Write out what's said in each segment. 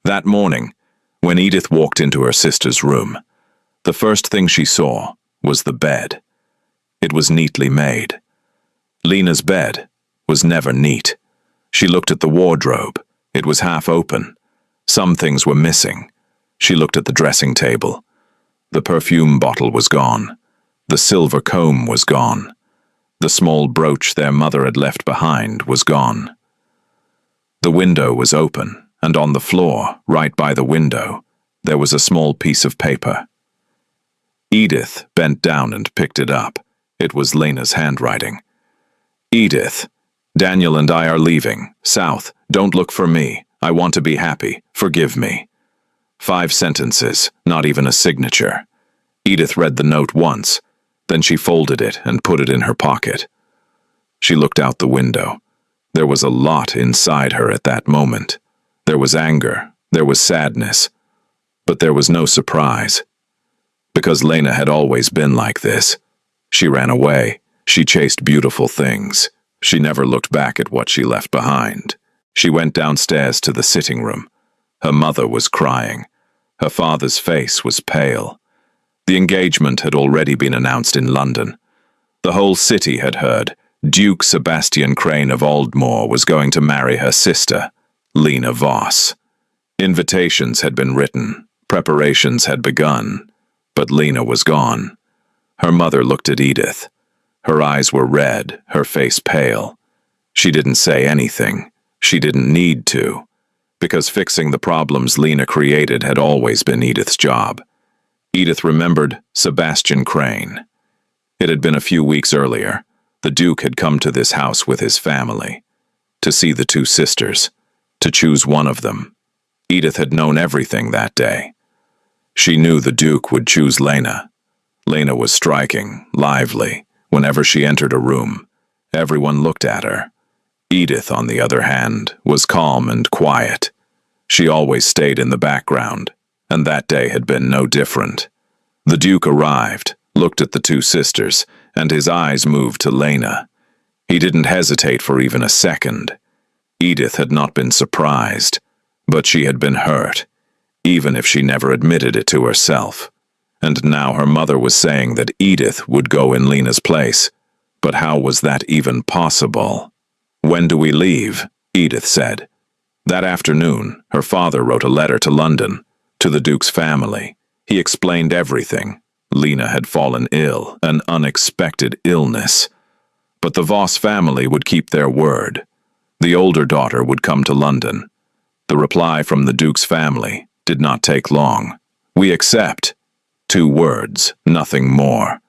That morning, when Edith walked into her sister's room, the first thing she saw was the bed. It was neatly made. Lena's bed was never neat. She looked at the wardrobe. It was half open. Some things were missing. She looked at the dressing table. The perfume bottle was gone. The silver comb was gone. The small brooch their mother had left behind was gone. The window was open, and on the floor, right by the window, there was a small piece of paper. Edith bent down and picked it up. It was Lena's handwriting. "Edith, Daniel and I are leaving. South. Don't look for me. I want to be happy. Forgive me." 5 sentences, not even a signature. Edith read the note once, then she folded it and put it in her pocket. She looked out the window. There was a lot inside her at that moment. There was anger, there was sadness, but there was no surprise. Because Lena had always been like this. She ran away. She chased beautiful things. She never looked back at what she left behind. She went downstairs to the sitting room. Her mother was crying. Her father's face was pale. The engagement had already been announced in London. The whole city had heard. Duke Sebastian Crane of Aldmore was going to marry her sister, Lena Voss. Invitations had been written. Preparations had begun. But Lena was gone. Her mother looked at Edith. Her eyes were red, her face pale. She didn't say anything. She didn't need to, because fixing the problems Lena created had always been Edith's job. Edith remembered Sebastian Crane. It had been a few weeks earlier. The Duke had come to this house with his family, to see the 2 sisters, to choose one of them. Edith had known everything that day. She knew the Duke would choose Lena. Lena was striking, lively. Whenever she entered a room, everyone looked at her. Edith, on the other hand, was calm and quiet. She always stayed in the background, and that day had been no different. The Duke arrived, looked at the 2 sisters, and his eyes moved to Lena. He didn't hesitate for even a second. Edith had not been surprised, but she had been hurt, even if she never admitted it to herself. And now her mother was saying that Edith would go in Lena's place. But how was that even possible? "When do we leave?" Edith said. That afternoon, her father wrote a letter to London, to the Duke's family. He explained everything. Lena had fallen ill, an unexpected illness. But the Voss family would keep their word. The older daughter would come to London. The reply from the Duke's family did not take long. "We accept." 2 words, nothing more.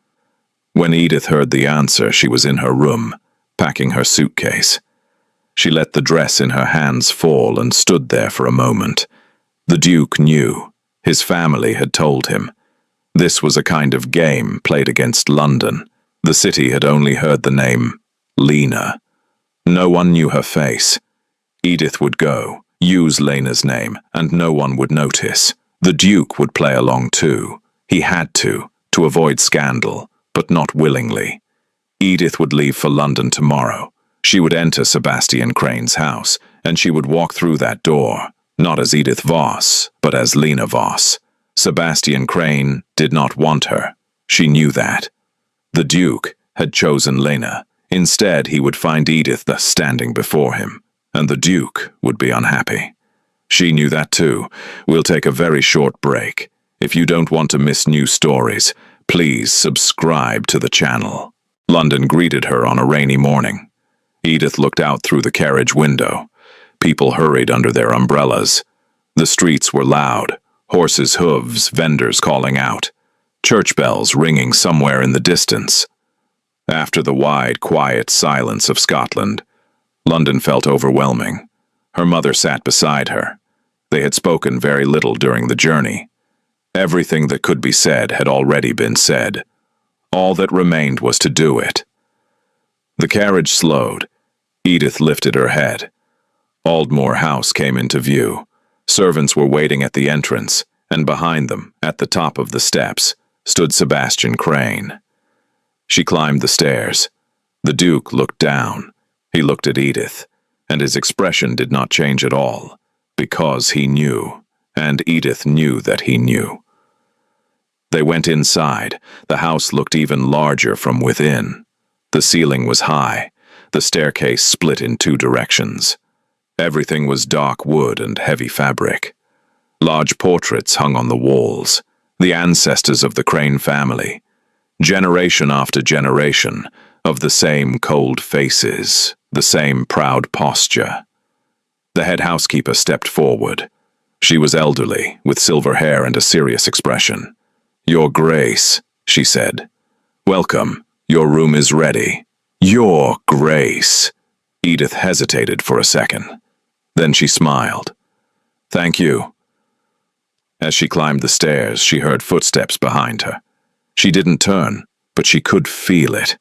When Edith heard the answer, she was in her room, packing her suitcase. She let the dress in her hands fall and stood there for a moment. The Duke knew. His family had told him. This was a kind of game played against London. The city had only heard the name Lena. No one knew her face. Edith would go, use Lena's name, and no one would notice. The Duke would play along too. He had to avoid scandal, but not willingly. Edith would leave for London tomorrow. She would enter Sebastian Crane's house, and she would walk through that door, not as Edith Voss, but as Lena Voss. Sebastian Crane did not want her. She knew that. The Duke had chosen Lena. Instead, he would find Edith thus standing before him, and the Duke would be unhappy. She knew that too. "We'll take a very short break. If you don't want to miss new stories, please subscribe to the channel." London greeted her on a rainy morning. Edith looked out through the carriage window. People hurried under their umbrellas. The streets were loud, horses' hooves, vendors calling out, church bells ringing somewhere in the distance. After the wide, quiet silence of Scotland, London felt overwhelming. Her mother sat beside her. They had spoken very little during the journey. Everything that could be said had already been said. All that remained was to do it. The carriage slowed. Edith lifted her head. Aldmore House came into view. Servants were waiting at the entrance, and behind them, at the top of the steps, stood Sebastian Crane. She climbed the stairs. The Duke looked down. He looked at Edith, and his expression did not change at all, because he knew and Edith knew that he knew. They went inside. The house looked even larger from within. The ceiling was high. The staircase split in two directions. Everything was dark wood and heavy fabric. Large portraits hung on the walls, the ancestors of the Crane family, generation after generation, of the same cold faces, the same proud posture. The head housekeeper stepped forward. She was elderly, with silver hair and a serious expression. "Your Grace," she said. "Welcome. Your room is ready." "Your Grace." Edith hesitated for a second. Then she smiled. "Thank you." As she climbed the stairs, she heard footsteps behind her. She didn't turn, but she could feel it.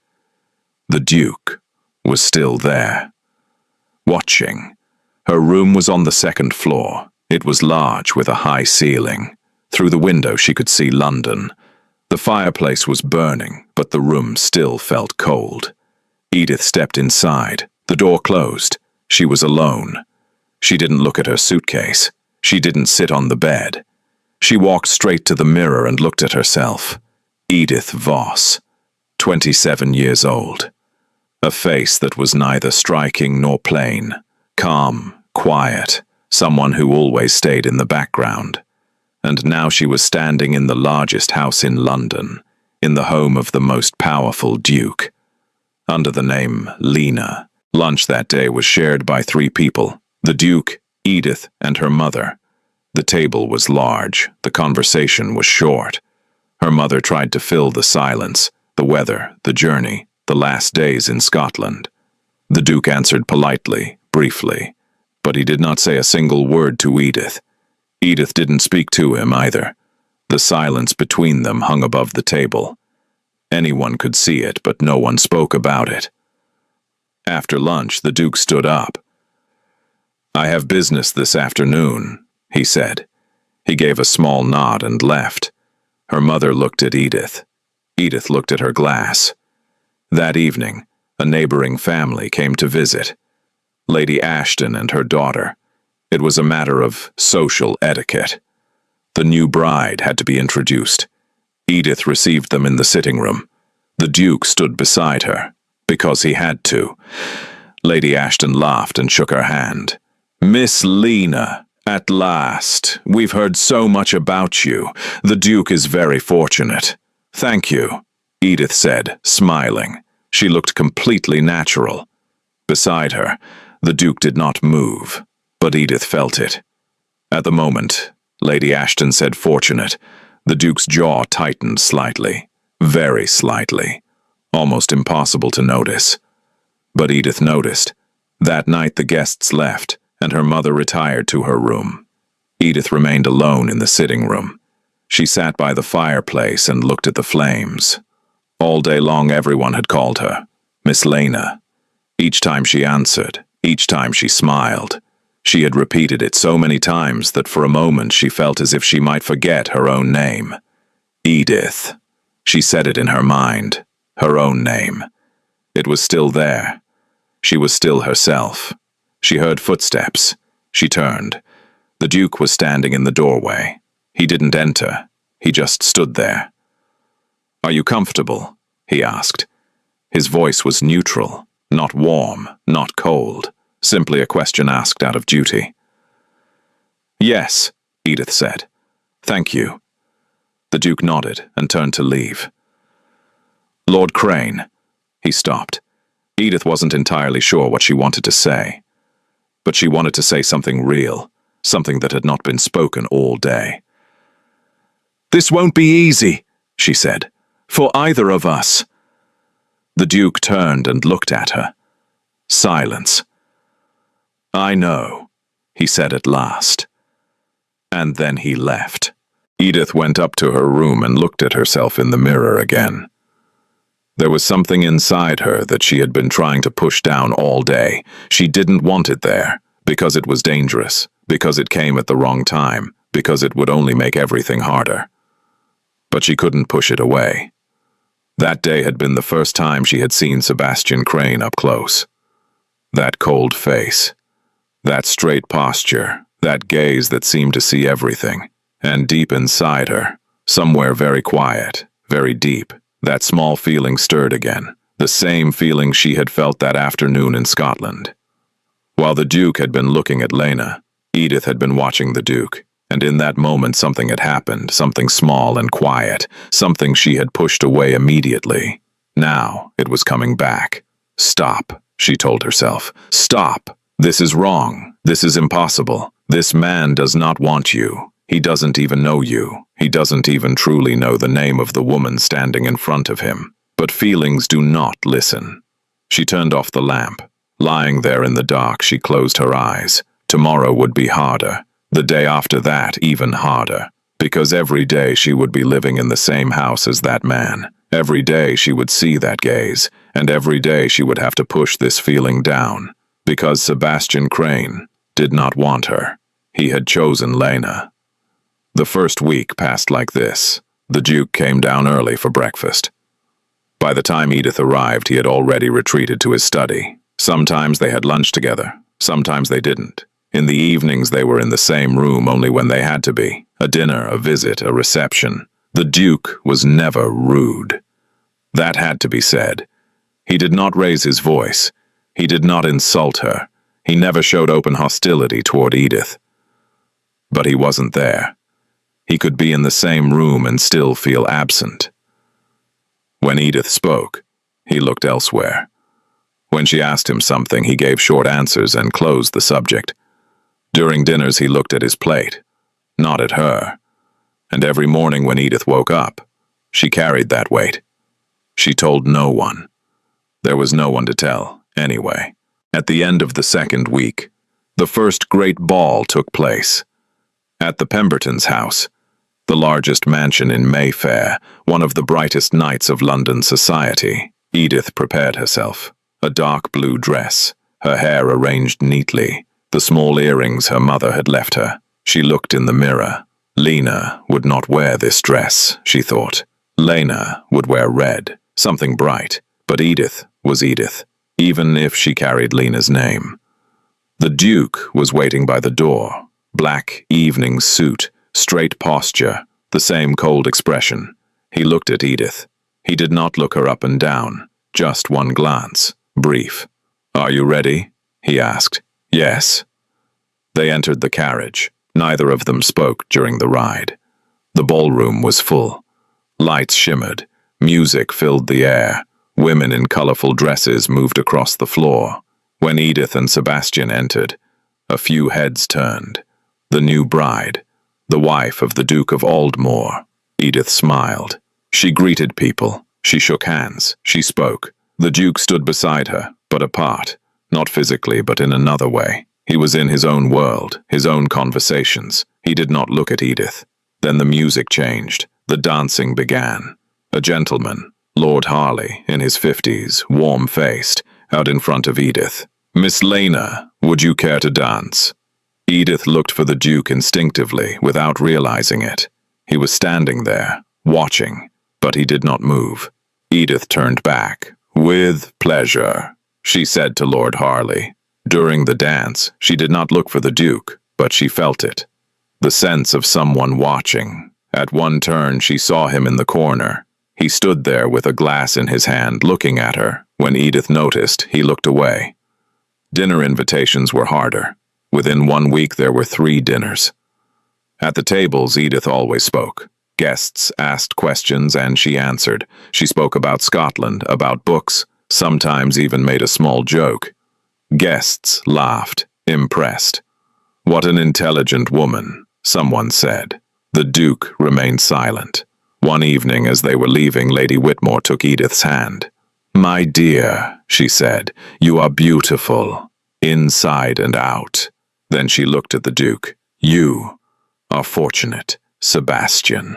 The Duke was still there, watching. Her room was on the second floor. It was large, with a high ceiling. Through the window she could see London. The fireplace was burning, but the room still felt cold. Edith stepped inside. The door closed. She was alone. She didn't look at her suitcase. She didn't sit on the bed. She walked straight to the mirror and looked at herself. Edith Voss, 27 years old. A face that was neither striking nor plain. Calm, quiet, someone who always stayed in the background. And now she was standing in the largest house in London, in the home of the most powerful Duke. Under the name Lena. Lunch that day was shared by 3 people, the Duke, Edith, and her mother. The table was large, the conversation was short. Her mother tried to fill the silence, the weather, the journey, the last days in Scotland. The Duke answered politely, briefly, but he did not say a single word to Edith. Edith didn't speak to him either. The silence between them hung above the table. Anyone could see it, but no one spoke about it. After lunch, the Duke stood up. "I have business this afternoon," he said. He gave a small nod and left. Her mother looked at Edith. Edith looked at her glass. That evening, a neighboring family came to visit. Lady Ashton and her daughter. It was a matter of social etiquette. The new bride had to be introduced. Edith received them in the sitting room. The Duke stood beside her, because he had to. Lady Ashton laughed and shook her hand. "Miss Lena, at last. We've heard so much about you. The Duke is very fortunate." "Thank you," Edith said, smiling. She looked completely natural. Beside her, the Duke did not move, but Edith felt it. At the moment, Lady Ashton said fortunate, the Duke's jaw tightened slightly, very slightly, almost impossible to notice. But Edith noticed. That night the guests left, and her mother retired to her room. Edith remained alone in the sitting room. She sat by the fireplace and looked at the flames. All day long everyone had called her Miss Lena. Each time she answered, each time she smiled. She had repeated it so many times that for a moment she felt as if she might forget her own name. Edith. She said it in her mind, her own name. It was still there. She was still herself. She heard footsteps. She turned. The Duke was standing in the doorway. He didn't enter. He just stood there. "Are you comfortable?" he asked. His voice was neutral, not warm, not cold, simply a question asked out of duty. "Yes," Edith said. "Thank you." The Duke nodded and turned to leave. "Lord Crane." He stopped. Edith wasn't entirely sure what she wanted to say. But she wanted to say something real, something that had not been spoken all day. "This won't be easy," she said, "for either of us." The Duke turned and looked at her. Silence. "I know," he said at last. And then he left. Edith went up to her room and looked at herself in the mirror again. There was something inside her that she had been trying to push down all day. She didn't want it there, because it was dangerous, because it came at the wrong time, because it would only make everything harder. But she couldn't push it away. That day had been the first time she had seen Sebastian Crane up close. That cold face, that straight posture, that gaze that seemed to see everything. And deep inside her, somewhere very quiet, very deep, that small feeling stirred again, the same feeling she had felt that afternoon in Scotland. While the Duke had been looking at Lena, Edith had been watching the Duke, and in that moment something had happened, something small and quiet, something she had pushed away immediately. Now it was coming back. Stop, she told herself. Stop. This is wrong. This is impossible. This man does not want you. He doesn't even know you. He doesn't even truly know the name of the woman standing in front of him. But feelings do not listen. She turned off the lamp. Lying there in the dark, she closed her eyes. Tomorrow would be harder. The day after that, even harder. Because every day she would be living in the same house as that man. Every day she would see that gaze. And every day she would have to push this feeling down. Because Sebastian Crane did not want her. He had chosen Lena. The first week passed like this. The Duke came down early for breakfast. By the time Edith arrived, he had already retreated to his study. Sometimes they had lunch together. Sometimes they didn't. In the evenings they were in the same room only when they had to be. A dinner, a visit, a reception. The Duke was never rude. That had to be said. He did not raise his voice. He did not insult her. He never showed open hostility toward Edith. But he wasn't there. He could be in the same room and still feel absent. When Edith spoke, he looked elsewhere. When she asked him something, he gave short answers and closed the subject. During dinners, he looked at his plate, not at her. And every morning when Edith woke up, she carried that weight. She told no one. There was no one to tell, anyway. At the end of the second week, the first great ball took place. At the Pemberton's house, the largest mansion in Mayfair, one of the brightest nights of London society. Edith prepared herself. A dark blue dress, her hair arranged neatly, the small earrings her mother had left her. She looked in the mirror. Lena would not wear this dress, she thought. Lena would wear red, something bright, but Edith was Edith, even if she carried Lena's name. The Duke was waiting by the door. Black evening suit, straight posture, the same cold expression. He looked at Edith. He did not look her up and down, just one glance, brief. "Are you ready?" he asked. "Yes." They entered the carriage. Neither of them spoke during the ride. The ballroom was full. Lights shimmered. Music filled the air. Women in colorful dresses moved across the floor. When Edith and Sebastian entered, a few heads turned. The new bride, the wife of the Duke of Aldmore. Edith smiled. She greeted people. She shook hands. She spoke. The Duke stood beside her, but apart. Not physically, but in another way. He was in his own world, his own conversations. He did not look at Edith. Then the music changed. The dancing began. A gentleman, Lord Harley, in his 50s, warm-faced, out in front of Edith. "Miss Lena, would you care to dance?" Edith looked for the Duke instinctively, without realizing it. He was standing there, watching, but he did not move. Edith turned back. "With pleasure," she said to Lord Harley. During the dance, she did not look for the Duke, but she felt it. The sense of someone watching. At one turn, she saw him in the corner. He stood there with a glass in his hand, looking at her. When Edith noticed, he looked away. Dinner invitations were harder. Within 1 week, there were 3 dinners. At the tables, Edith always spoke. Guests asked questions and she answered. She spoke about Scotland, about books, sometimes even made a small joke. Guests laughed, impressed. "What an intelligent woman," someone said. The Duke remained silent. One evening, as they were leaving, Lady Whitmore took Edith's hand. "My dear," she said, "you are beautiful, inside and out." Then she looked at the Duke. "You are fortunate, Sebastian."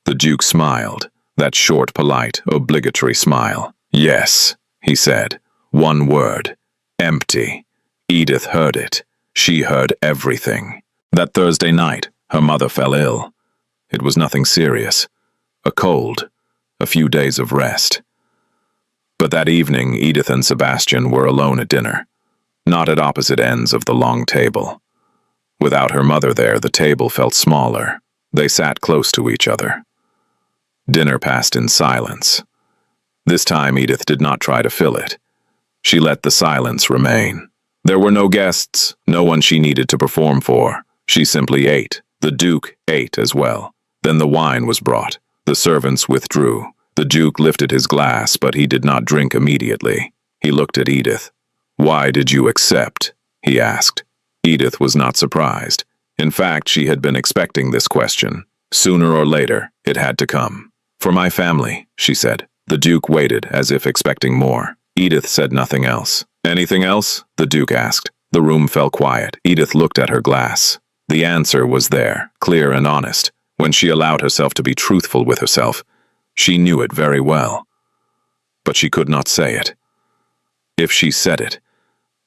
The Duke smiled, that short, polite, obligatory smile. "Yes," he said. One word. Empty. Edith heard it. She heard everything. That Thursday night, her mother fell ill. It was nothing serious. A cold. A few days of rest. But that evening, Edith and Sebastian were alone at dinner. Not at opposite ends of the long table. Without her mother there, the table felt smaller. They sat close to each other. Dinner passed in silence. This time Edith did not try to fill it. She let the silence remain. There were no guests, no one she needed to perform for. She simply ate. The Duke ate as well. Then the wine was brought. The servants withdrew. The Duke lifted his glass, but he did not drink immediately. He looked at Edith. "Why did you accept?" he asked. Edith was not surprised. In fact, she had been expecting this question. Sooner or later, it had to come. "For my family," she said. The Duke waited, as if expecting more. Edith said nothing else. "Anything else?" the Duke asked. The room fell quiet. Edith looked at her glass. The answer was there, clear and honest. When she allowed herself to be truthful with herself, she knew it very well. But she could not say it. If she said it,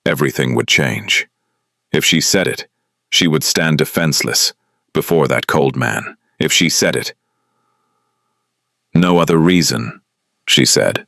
everything would change. If she said it, she would stand defenseless before that cold man. If she said it. "No other reason," she said.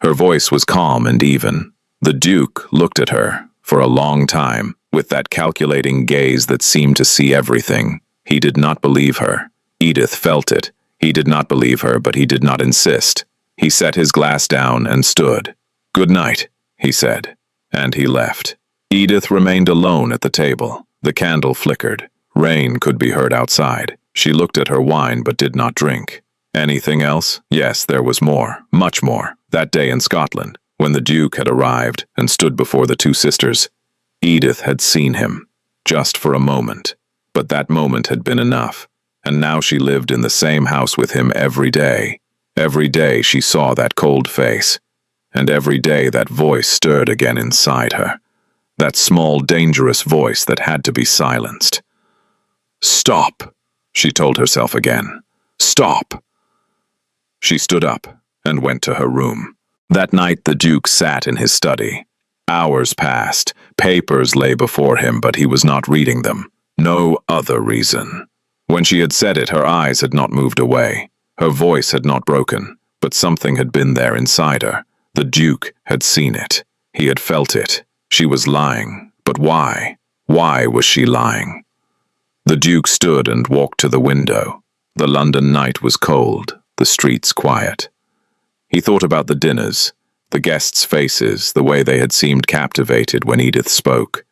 Her voice was calm and even. The Duke looked at her for a long time, with that calculating gaze that seemed to see everything. He did not believe her. Edith felt it. He did not believe her, but he did not insist. He set his glass down and stood. "Good night," he said, and he left. Edith remained alone at the table. The candle flickered. Rain could be heard outside. She looked at her wine but did not drink. Anything else? Yes, there was more, much more. That day in Scotland, when the Duke had arrived and stood before the two sisters, Edith had seen him, just for a moment. But that moment had been enough, and now she lived in the same house with him every day. Every day she saw that cold face, and every day that voice stirred again inside her. That small, dangerous voice that had to be silenced. "Stop," she told herself again. "Stop." She stood up and went to her room. That night the Duke sat in his study. Hours passed. Papers lay before him, but he was not reading them. No other reason. When she had said it, her eyes had not moved away. Her voice had not broken, but something had been there inside her. The Duke had seen it. He had felt it. She was lying. But why? Why was she lying? The Duke stood and walked to the window. The London night was cold, the streets quiet. He thought about the dinners, the guests' faces, the way they had seemed captivated when Edith spoke.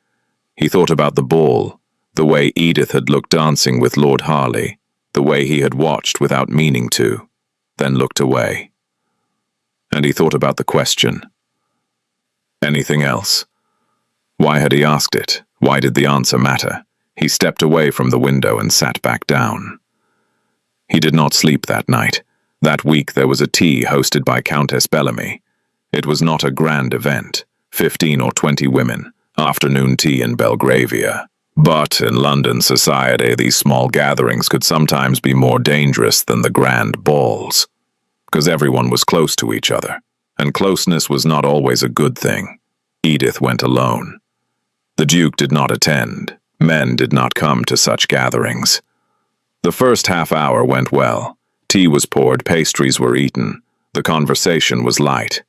He thought about the ball, the way Edith had looked dancing with Lord Harley, the way he had watched without meaning to, then looked away. And he thought about the question. Anything else? Why had he asked it? Why did the answer matter? He stepped away from the window and sat back down. He did not sleep that night. That week there was a tea hosted by Countess Bellamy. It was not a grand event, 15 or 20 women, afternoon tea in Belgravia. But in London society, these small gatherings could sometimes be more dangerous than the grand balls, because everyone was close to each other, and closeness was not always a good thing. Edith went alone. The Duke did not attend. Men did not come to such gatherings. The first half hour went well. Tea was poured, pastries were eaten. The conversation was light.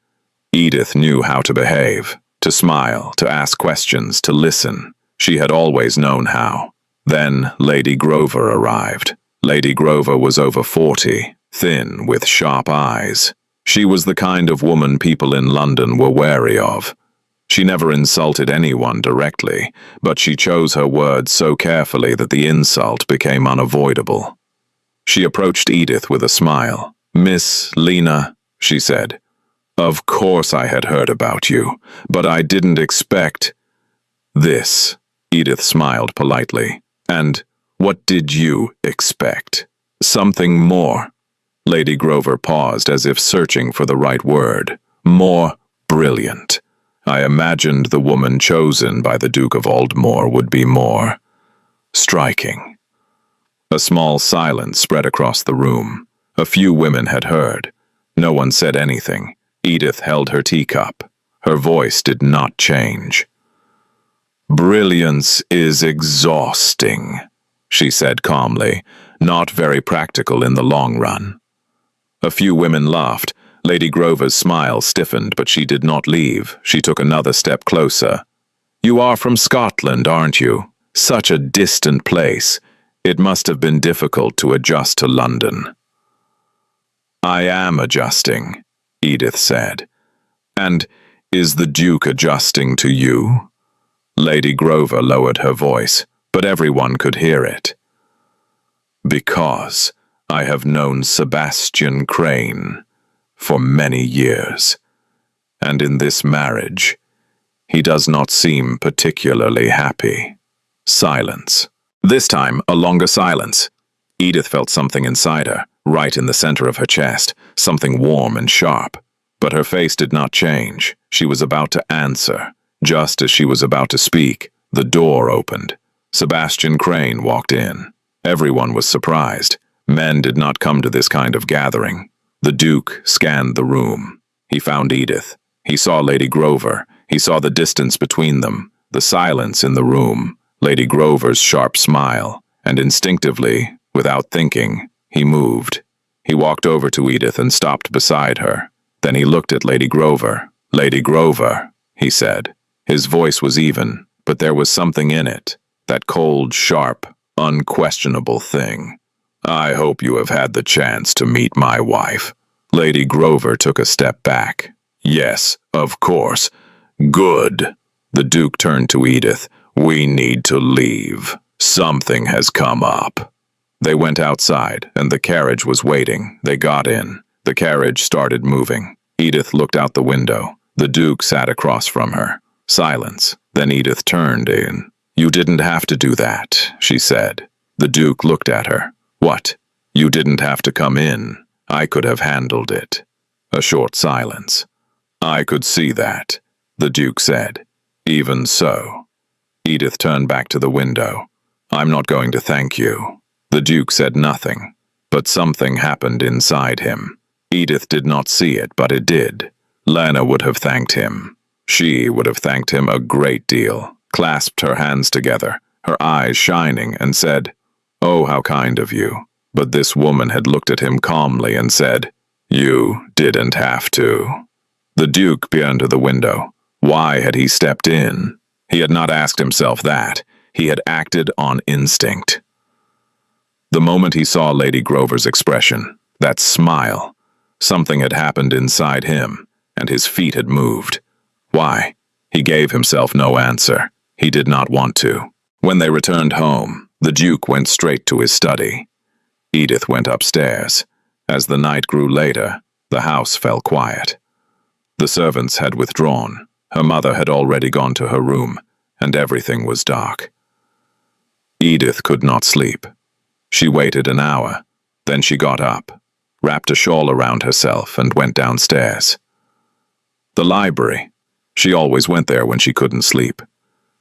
Edith knew how to behave, to smile, to ask questions, to listen. She had always known how. Then Lady Grover arrived. Lady Grover was over 40, thin, with sharp eyes. She was the kind of woman people in London were wary of. She never insulted anyone directly, but she chose her words so carefully that the insult became unavoidable. She approached Edith with a smile. "Miss Lena," she said, "of course I had heard about you, but I didn't expect this." Edith smiled politely. "And what did you expect? Something more?" Lady Grover paused as if searching for the right word. "More brilliant. I imagined the woman chosen by the Duke of Aldmore would be more striking." A small silence spread across the room. A few women had heard. No one said anything. Edith held her teacup. Her voice did not change. "Brilliance is exhausting," she said calmly, "not very practical in the long run." A few women laughed. Lady Grover's smile stiffened, but she did not leave. She took another step closer. "You are from Scotland, aren't you?" Such a distant place. It must have been difficult to adjust to London. I am adjusting, Edith said. And is the Duke adjusting to you? Lady Grover lowered her voice, but everyone could hear it. Because I have known Sebastian Crane for many years, and in this marriage, he does not seem particularly happy. Silence. This time, a longer silence. Edith felt something inside her, right in the center of her chest, something warm and sharp. But her face did not change. She was about to answer. Just as she was about to speak, the door opened. Sebastian Crane walked in. Everyone was surprised. Men did not come to this kind of gathering. The Duke scanned the room. He found Edith. He saw Lady Grover. He saw the distance between them, the silence in the room, Lady Grover's sharp smile, and instinctively, without thinking, he moved. He walked over to Edith and stopped beside her. Then he looked at Lady Grover. Lady Grover, he said. His voice was even, but there was something in it, that cold, sharp, unquestionable thing. I hope you have had the chance to meet my wife. Lady Grover took a step back. Yes, of course. Good. The Duke turned to Edith. We need to leave. Something has come up. They went outside, and the carriage was waiting. They got in. The carriage started moving. Edith looked out the window. The Duke sat across from her. Silence. Then Edith turned in. You didn't have to do that, she said. The Duke looked at her. What? You didn't have to come in. I could have handled it. A short silence. I could see that, the Duke said. Even so. Edith turned back to the window. I'm not going to thank you. The Duke said nothing, but something happened inside him. Edith did not see it, but it did. Lena would have thanked him. She would have thanked him a great deal, clasped her hands together, her eyes shining, and said, Oh, how kind of you. But this woman had looked at him calmly and said, You didn't have to. The Duke peered to the window. Why had he stepped in? He had not asked himself that. He had acted on instinct. The moment he saw Lady Grover's expression, that smile, something had happened inside him, and his feet had moved. Why? He gave himself no answer. He did not want to. When they returned home, the Duke went straight to his study. Edith went upstairs. As the night grew later, the house fell quiet. The servants had withdrawn. Her mother had already gone to her room, and everything was dark. Edith could not sleep. She waited an hour. Then she got up, wrapped a shawl around herself, and went downstairs. The library. She always went there when she couldn't sleep.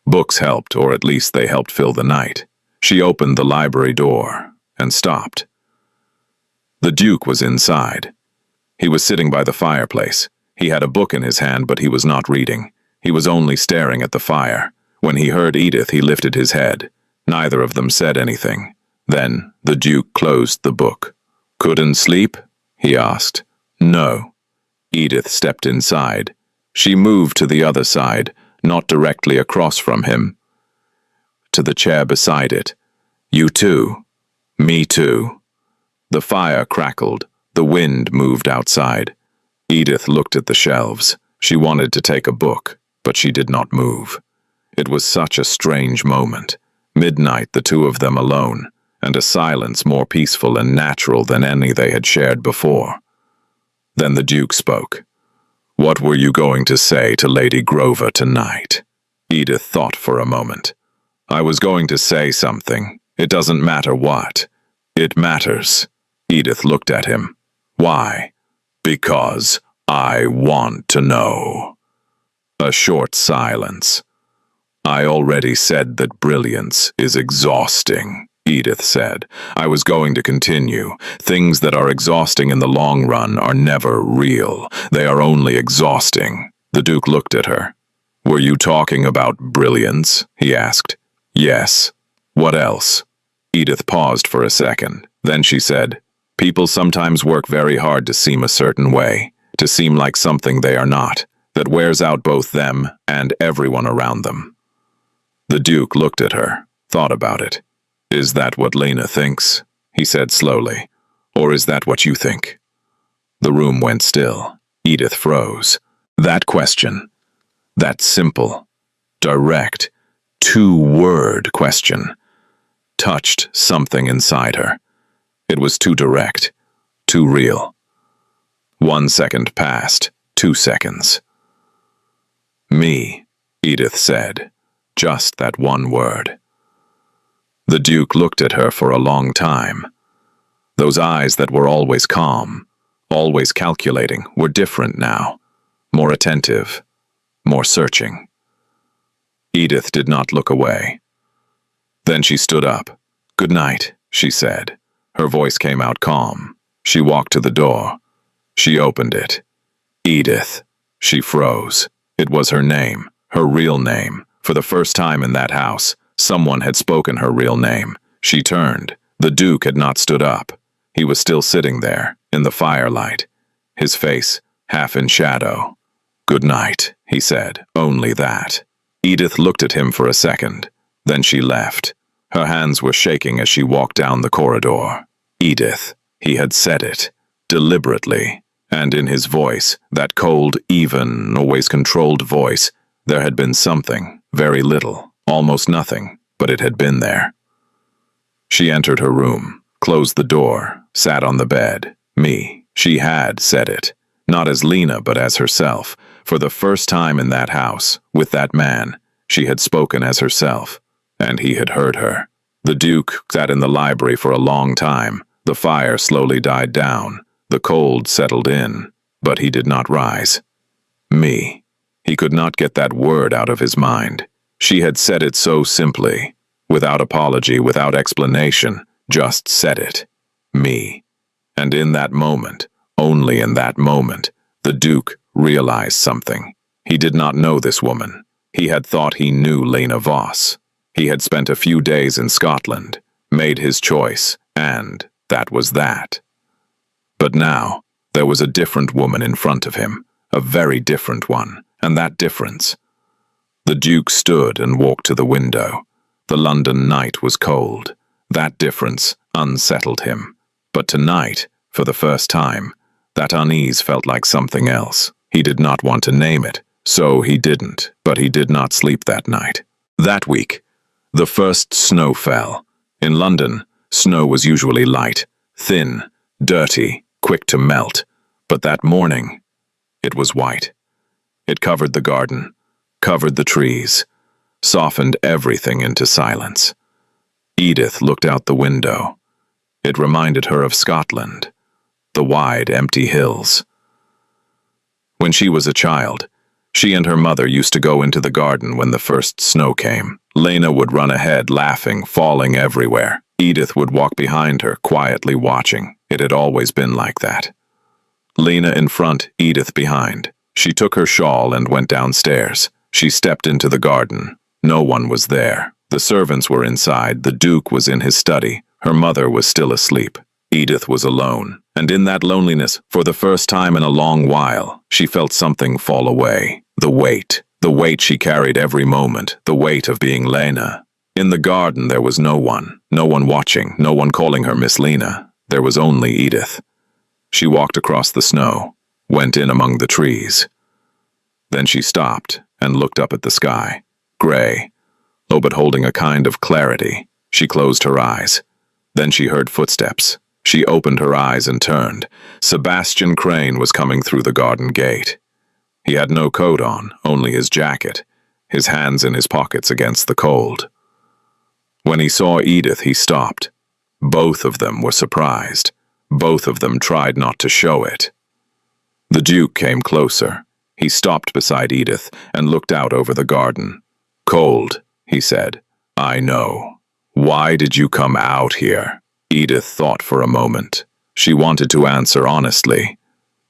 Books helped, or at least they helped fill the night. She opened the library door and stopped. The Duke was inside. He was sitting by the fireplace. He had a book in his hand, but he was not reading. He was only staring at the fire. When he heard Edith, he lifted his head. Neither of them said anything. Then the Duke closed the book. Couldn't sleep? He asked. No. Edith stepped inside. She moved to the other side, not directly across from him. To the chair beside it. You too. Me too. The fire crackled. The wind moved outside. Edith looked at the shelves. She wanted to take a book, but she did not move. It was such a strange moment. Midnight, the two of them alone, and a silence more peaceful and natural than any they had shared before. Then the Duke spoke. What were you going to say to Lady Grover tonight? Edith thought for a moment. I was going to say something. It doesn't matter what. It matters. Edith looked at him. Why? Because I want to know. A short silence. I already said that brilliance is exhausting, Edith said. I was going to continue. Things that are exhausting in the long run are never real. They are only exhausting. The Duke looked at her. Were you talking about brilliance? He asked. Yes. What else? Edith paused for a second. Then she said, People sometimes work very hard to seem a certain way, to seem like something they are not, that wears out both them and everyone around them. The Duke looked at her. thought about it. "Is that what Lena thinks?" he said slowly. "Or is that what you think?" The room went still. Edith froze. That question, that simple, direct, two-word question, touched something inside her. It was too direct, too real. 1 second passed, 2 seconds. "Me," Edith said, just that one word. The Duke looked at her for a long time. Those eyes that were always calm, always calculating, were different now, more attentive, more searching. Edith did not look away. Then she stood up. "Good night," she said. Her voice came out calm. She walked to the door. She opened it. Edith. She froze. It was her name, her real name. For the first time in that house, someone had spoken her real name. She turned. The Duke had not stood up. He was still sitting there, in the firelight, his face half in shadow. "Good night," he said. Only that. Edith looked at him for a second. Then she left. Her hands were shaking as she walked down the corridor. Edith. He had said it. Deliberately. And in his voice, that cold, even, always controlled voice, there had been something, very little, almost nothing, but it had been there. She entered her room, closed the door, sat on the bed. Me. She had said it. Not as Lena, but as herself. For the first time in that house, with that man, she had spoken as herself. And he had heard her. The Duke sat in the library for a long time. The fire slowly died down. The cold settled in. But he did not rise. Me. He could not get that word out of his mind. She had said it so simply, without apology, without explanation, just said it. Me. And in that moment, only in that moment, the Duke realized something. He did not know this woman. He had thought he knew Lena Voss. He had spent a few days in Scotland, made his choice, and that was that. But now, there was a different woman in front of him, a very different one, and that difference. The Duke stood and walked to the window. The London night was cold. That difference unsettled him. But tonight, for the first time, that unease felt like something else. He did not want to name it, so he didn't, but he did not sleep that night. That week, the first snow fell. In London, snow was usually light, thin, dirty, quick to melt. But that morning, it was white. It covered the garden, covered the trees, softened everything into silence. Edith looked out the window. It reminded her of Scotland, the wide, empty hills. When she was a child, she and her mother used to go into the garden when the first snow came. Lena would run ahead, laughing, falling everywhere. Edith would walk behind her, quietly watching. It had always been like that. Lena in front, Edith behind. She took her shawl and went downstairs. She stepped into the garden. No one was there. The servants were inside. The Duke was in his study. Her mother was still asleep. Edith was alone. And in that loneliness, for the first time in a long while, she felt something fall away. The weight she carried every moment, the weight of being Lena. In the garden there was no one watching, no one calling her Miss Lena. There was only Edith. She walked across the snow, went in among the trees. Then she stopped and looked up at the sky. Gray, low but holding a kind of clarity. She closed her eyes. Then she heard footsteps. She opened her eyes and turned. Sebastian Crane was coming through the garden gate. He had no coat on, only his jacket, his hands in his pockets against the cold. When he saw Edith, he stopped. Both of them were surprised. Both of them tried not to show it. The Duke came closer. He stopped beside Edith and looked out over the garden. "Cold," he said. "I know. Why did you come out here?" Edith thought for a moment. She wanted to answer honestly.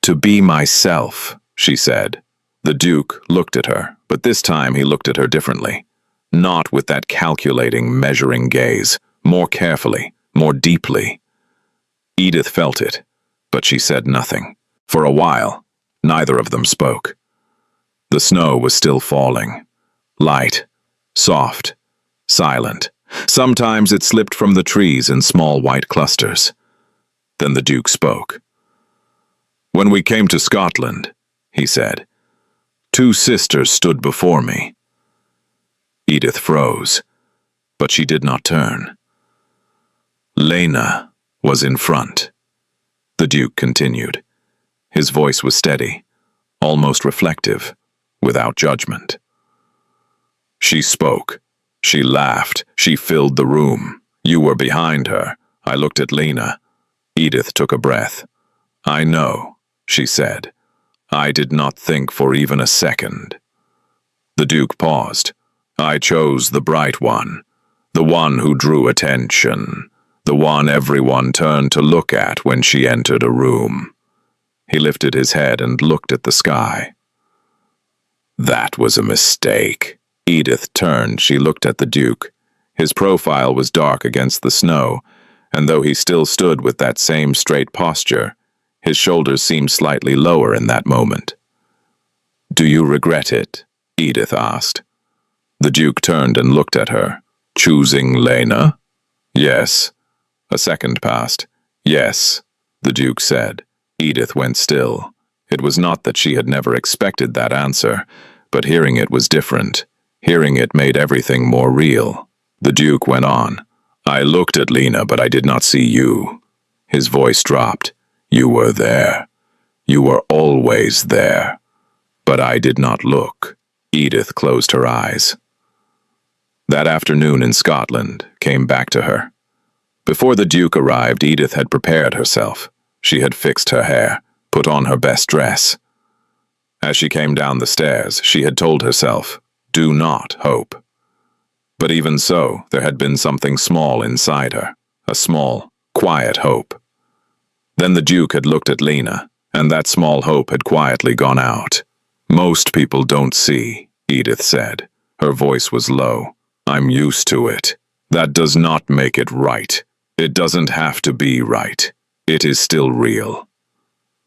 "To be myself," she said. The Duke looked at her, but this time he looked at her differently. Not with that calculating, measuring gaze, more carefully, more deeply. Edith felt it, but she said nothing. For a while, neither of them spoke. The snow was still falling. Light, soft, silent, Sometimes it slipped from the trees in small white clusters. Then the Duke spoke. "When we came to Scotland," he said, "two sisters stood before me." Edith froze, but she did not turn. "Lena was in front," the Duke continued. His voice was steady, almost reflective, without judgment. "She spoke. She laughed. She filled the room. You were behind her. I looked at Lena." Edith took a breath. "I know," she said. "I did not think for even a second." The Duke paused. "I chose the bright one, the one who drew attention, the one everyone turned to look at when she entered a room." He lifted his head and looked at the sky. "That was a mistake." Edith turned. She looked at the Duke. His profile was dark against the snow, and though he still stood with that same straight posture, his shoulders seemed slightly lower in that moment. "Do you regret it?" Edith asked. The Duke turned and looked at her. "Choosing Lena?" "Yes." A second passed. "Yes," the Duke said. Edith went still. It was not that she had never expected that answer, but hearing it was different. Hearing it made everything more real. The Duke went on. "I looked at Lena, but I did not see you." His voice dropped. "You were there. You were always there. But I did not look." Edith closed her eyes. That afternoon in Scotland came back to her. Before the Duke arrived, Edith had prepared herself. She had fixed her hair, put on her best dress. As she came down the stairs, she had told herself, "Do not hope." But even so, there had been something small inside her, a small, quiet hope. Then the Duke had looked at Lena, and that small hope had quietly gone out. "Most people don't see," Edith said. Her voice was low. "I'm used to it. That does not make it right. It doesn't have to be right. It is still real."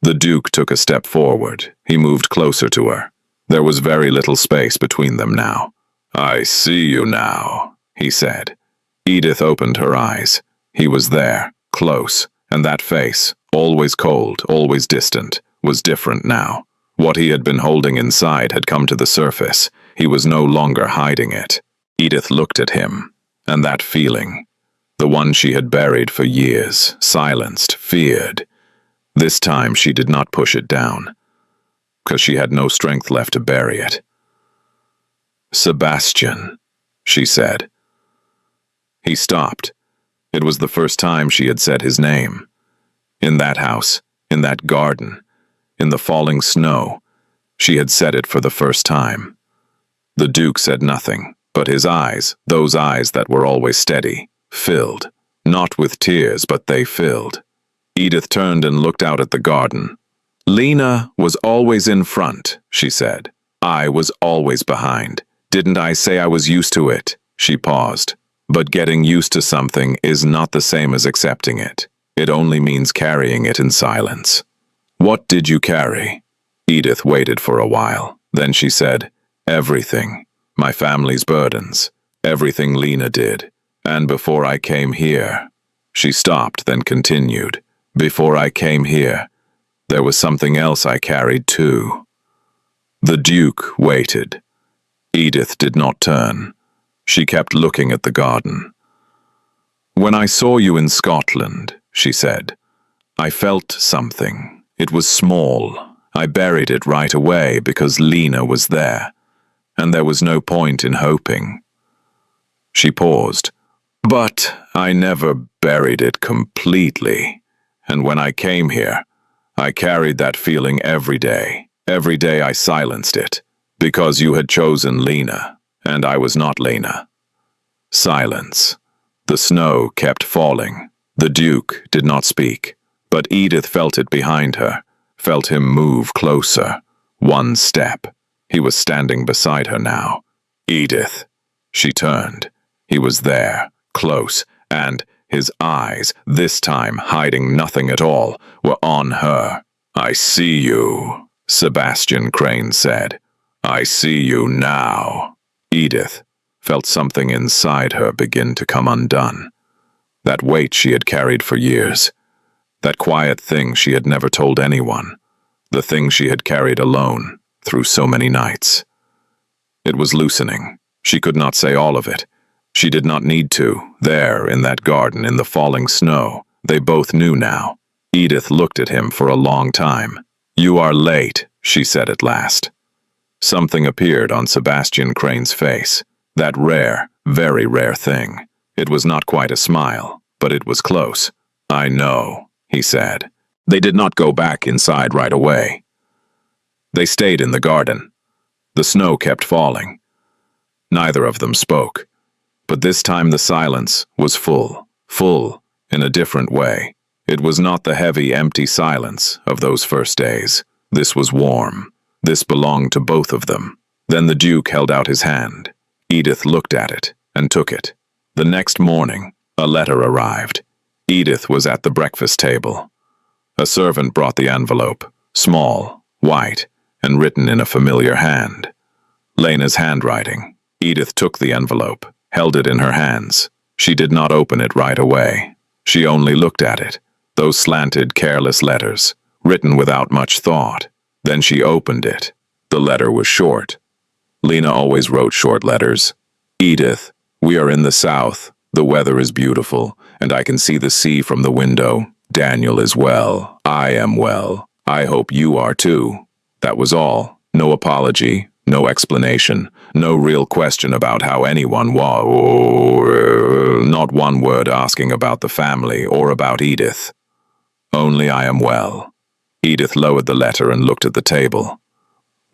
The Duke took a step forward. He moved closer to her. There was very little space between them now. "I see you now," he said. Edith opened her eyes. He was there, close, and that face, always cold, always distant, was different now. What he had been holding inside had come to the surface. He was no longer hiding it. Edith looked at him, and that feeling, the one she had buried for years, silenced, feared. This time she did not push it down, because she had no strength left to bury it. "Sebastian," she said. He stopped. It was the first time she had said his name. In that house, in that garden, in the falling snow, she had said it for the first time. The Duke said nothing, but his eyes, those eyes that were always steady, filled. Not with tears, but they filled. Edith turned and looked out at the garden. "Lena was always in front," she said. "I was always behind. Didn't I say I was used to it?" She paused. "But getting used to something is not the same as accepting it. It only means carrying it in silence." "What did you carry?" Edith waited for a while. Then she said, "Everything. My family's burdens. Everything Lena did. And before I came here." She stopped, then continued. "Before I came here, there was something else I carried too." The Duke waited. Edith did not turn. She kept looking at the garden. "When I saw you in Scotland," she said, "I felt something. It was small. I buried it right away because Lena was there, and there was no point in hoping." She paused. "But I never buried it completely. And when I came here, I carried that feeling every day. Every day I silenced it, because you had chosen Lena, and I was not Lena." Silence. The snow kept falling. The Duke did not speak, but Edith felt it behind her, felt him move closer. One step. He was standing beside her now. "Edith." She turned. He was there, close, and his eyes, this time hiding nothing at all, were on her. "I see you," Sebastian Crane said. "I see you now." "Edith." felt something inside her begin to come undone. That weight she had carried for years. That quiet thing she had never told anyone. The thing she had carried alone through so many nights. It was loosening. She could not say all of it. She did not need to. There, in that garden, in the falling snow, they both knew now. Edith looked at him for a long time. "You are late," she said at last. Something appeared on Sebastian Crane's face. That rare, very rare thing. It was not quite a smile, but it was close. "I know," he said. They did not go back inside right away. They stayed in the garden. The snow kept falling. Neither of them spoke. But this time the silence was full in a different way. It was not the heavy, empty silence of those first days. This was warm. This belonged to both of them. Then the Duke held out his hand. Edith looked at it and took it. The next morning, a letter arrived. Edith was at the breakfast table. A servant brought the envelope, small, white, and written in a familiar hand. Lena's handwriting. Edith took the envelope, held it in her hands. She did not open it right away. She only looked at it. Those slanted, careless letters, written without much thought. Then she opened it. The letter was short. Lena always wrote short letters. "Edith, we are in the south. The weather is beautiful, and I can see the sea from the window. Daniel is well. I am well. I hope you are too." That was all. No apology, no explanation, no real question about how anyone was. Not one word asking about the family or about Edith. Only "I am well." Edith lowered the letter and looked at the table.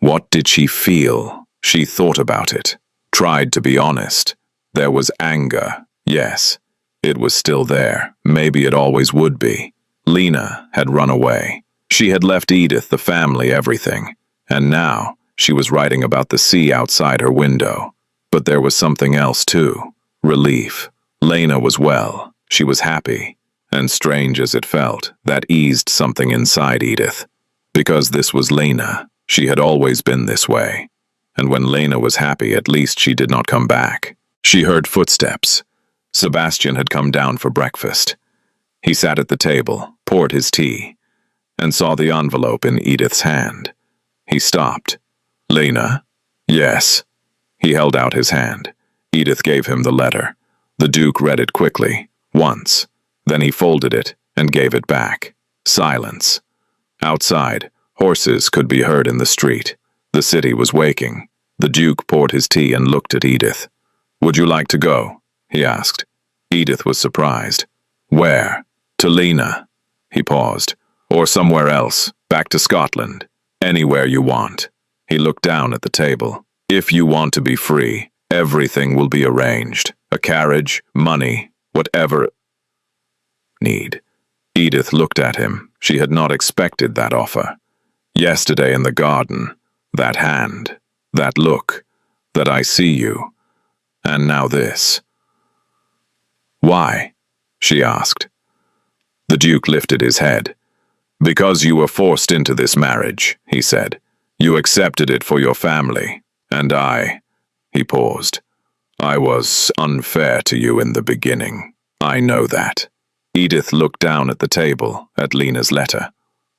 What did she feel? She thought about it, tried to be honest. There was anger, yes. It was still there. Maybe it always would be. Lena had run away. She had left Edith, the family, everything. And now she was writing about the sea outside her window. But there was something else too. Relief. Lena was well. She was happy. And strange as it felt, that eased something inside Edith. Because this was Lena. She had always been this way. And when Lena was happy, at least she did not come back. She heard footsteps. Sebastian had come down for breakfast. He sat at the table, poured his tea, and saw the envelope in Edith's hand. He stopped. "Lena?" "Yes." He held out his hand. Edith gave him the letter. The Duke read it quickly, once. Then he folded it and gave it back. Silence. Outside, horses could be heard in the street. The city was waking. The Duke poured his tea and looked at Edith. "Would you like to go?" he asked. Edith was surprised. "Where?" "To Lena." He paused. "Or somewhere else, back to Scotland. Anywhere you want." He looked down at the table. "If you want to be free, everything will be arranged. A carriage, money, whatever need." Edith looked at him. She had not expected that offer. Yesterday in the garden, that hand, that look, that "I see you." And now this. "Why?" she asked. The Duke lifted his head. "Because you were forced into this marriage," he said. "You accepted it for your family, and he paused. "I was unfair to you in the beginning. I know that." Edith looked down at the table, at Lena's letter.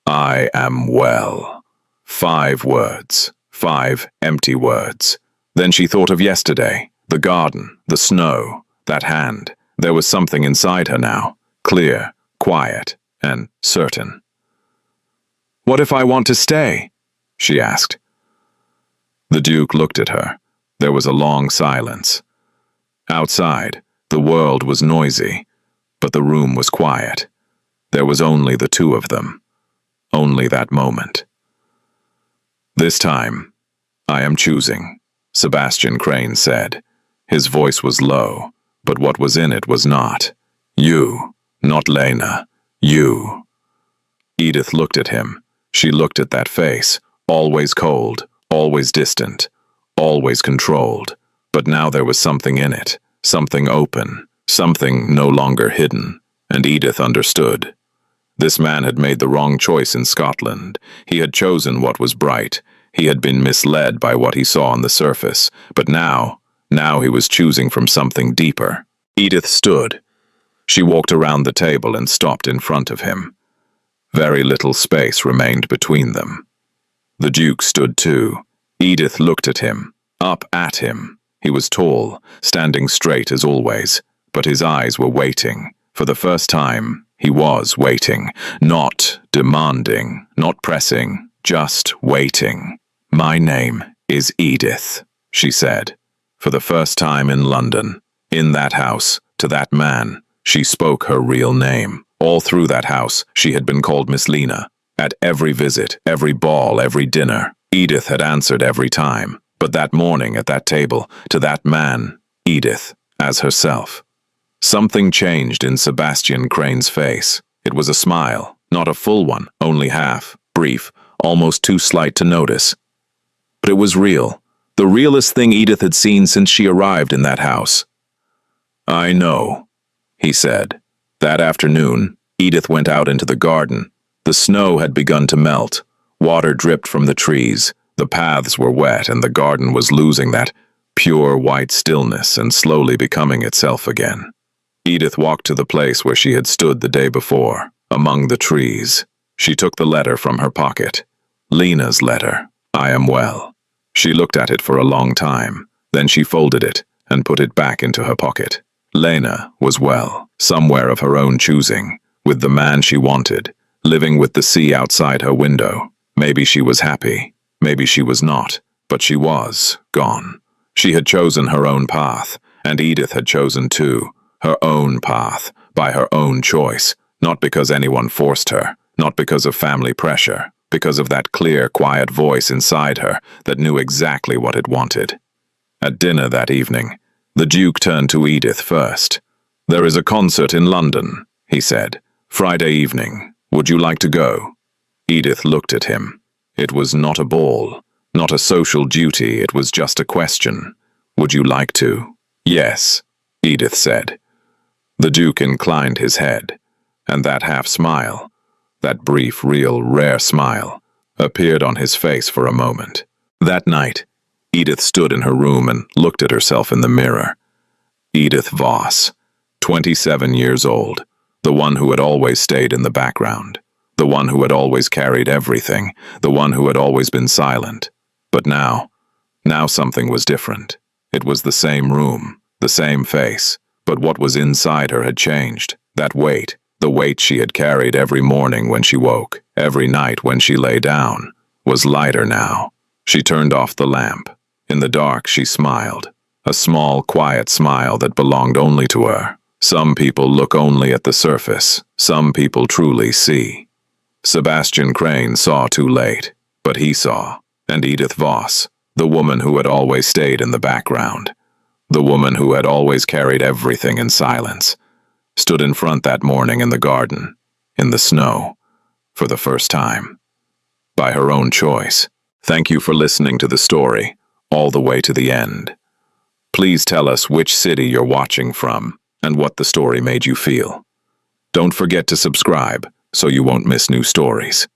"I am well." 5 words, 5 empty words. Then she thought of yesterday, the garden, the snow, that hand. There was something inside her now, clear, quiet, and certain. "What if I want to stay?" she asked. The Duke looked at her. There was a long silence. Outside, the world was noisy, but the room was quiet. There was only the two of them. Only that moment. "This time, I am choosing," Sebastian Crane said. His voice was low, but what was in it was not. "You, not Lena. You." Edith looked at him. She looked at that face, always cold, always distant, always controlled. But now there was something in it, something open, something no longer hidden, and Edith understood. This man had made the wrong choice in Scotland. He had chosen what was bright. He had been misled by what he saw on the surface. But now, Now he was choosing from something deeper. Edith stood. She walked around the table and stopped in front of him. Very little space remained between them. The Duke stood too. Edith looked at him, up at him. He was tall, standing straight as always, but his eyes were waiting. For the first time, he was waiting, not demanding, not pressing, just waiting. "My name is Edith," she said. For the first time in London, in that house, to that man, she spoke her real name. All through that house, she had been called Miss Lena. At every visit, every ball, every dinner, Edith had answered every time. But that morning at that table, to that man, Edith, as herself. Something changed in Sebastian Crane's face. It was a smile, not a full one, only half, brief, almost too slight to notice. But it was real, the realest thing Edith had seen since she arrived in that house. "I know," he said. That afternoon, Edith went out into the garden. The snow had begun to melt. Water dripped from the trees. The paths were wet, and the garden was losing that pure white stillness and slowly becoming itself again. Edith walked to the place where she had stood the day before, among the trees. She took the letter from her pocket. Lena's letter. "I am well." She looked at it for a long time. Then she folded it and put it back into her pocket. Lena was well, somewhere of her own choosing, with the man she wanted, living with the sea outside her window. Maybe she was happy. Maybe she was not, but she was gone. She had chosen her own path, and Edith had chosen too, her own path, by her own choice, not because anyone forced her, not because of family pressure, because of that clear, quiet voice inside her that knew exactly what it wanted. At dinner that evening, the Duke turned to Edith first. "There is a concert in London," he said. "Friday evening. Would you like to go?" Edith looked at him. It was not a ball, not a social duty, it was just a question. "Would you like to?" "Yes," Edith said. The Duke inclined his head, and that half-smile, that brief, real, rare smile, appeared on his face for a moment. That night, Edith stood in her room and looked at herself in the mirror. Edith Voss, 27 years old, the one who had always stayed in the background. The one who had always carried everything, the one who had always been silent. But now something was different. It was the same room, the same face, but what was inside her had changed. That weight, the weight she had carried every morning when she woke, every night when she lay down, was lighter now. She turned off the lamp. In the dark she smiled, a small, quiet smile that belonged only to her. Some people look only at the surface, some people truly see. Sebastian Crane saw too late, but he saw, and Edith Voss, the woman who had always stayed in the background, the woman who had always carried everything in silence, stood in front that morning in the garden, in the snow, for the first time, by her own choice. Thank you for listening to the story, all the way to the end. Please tell us which city you're watching from, and what the story made you feel. Don't forget to subscribe, so you won't miss new stories.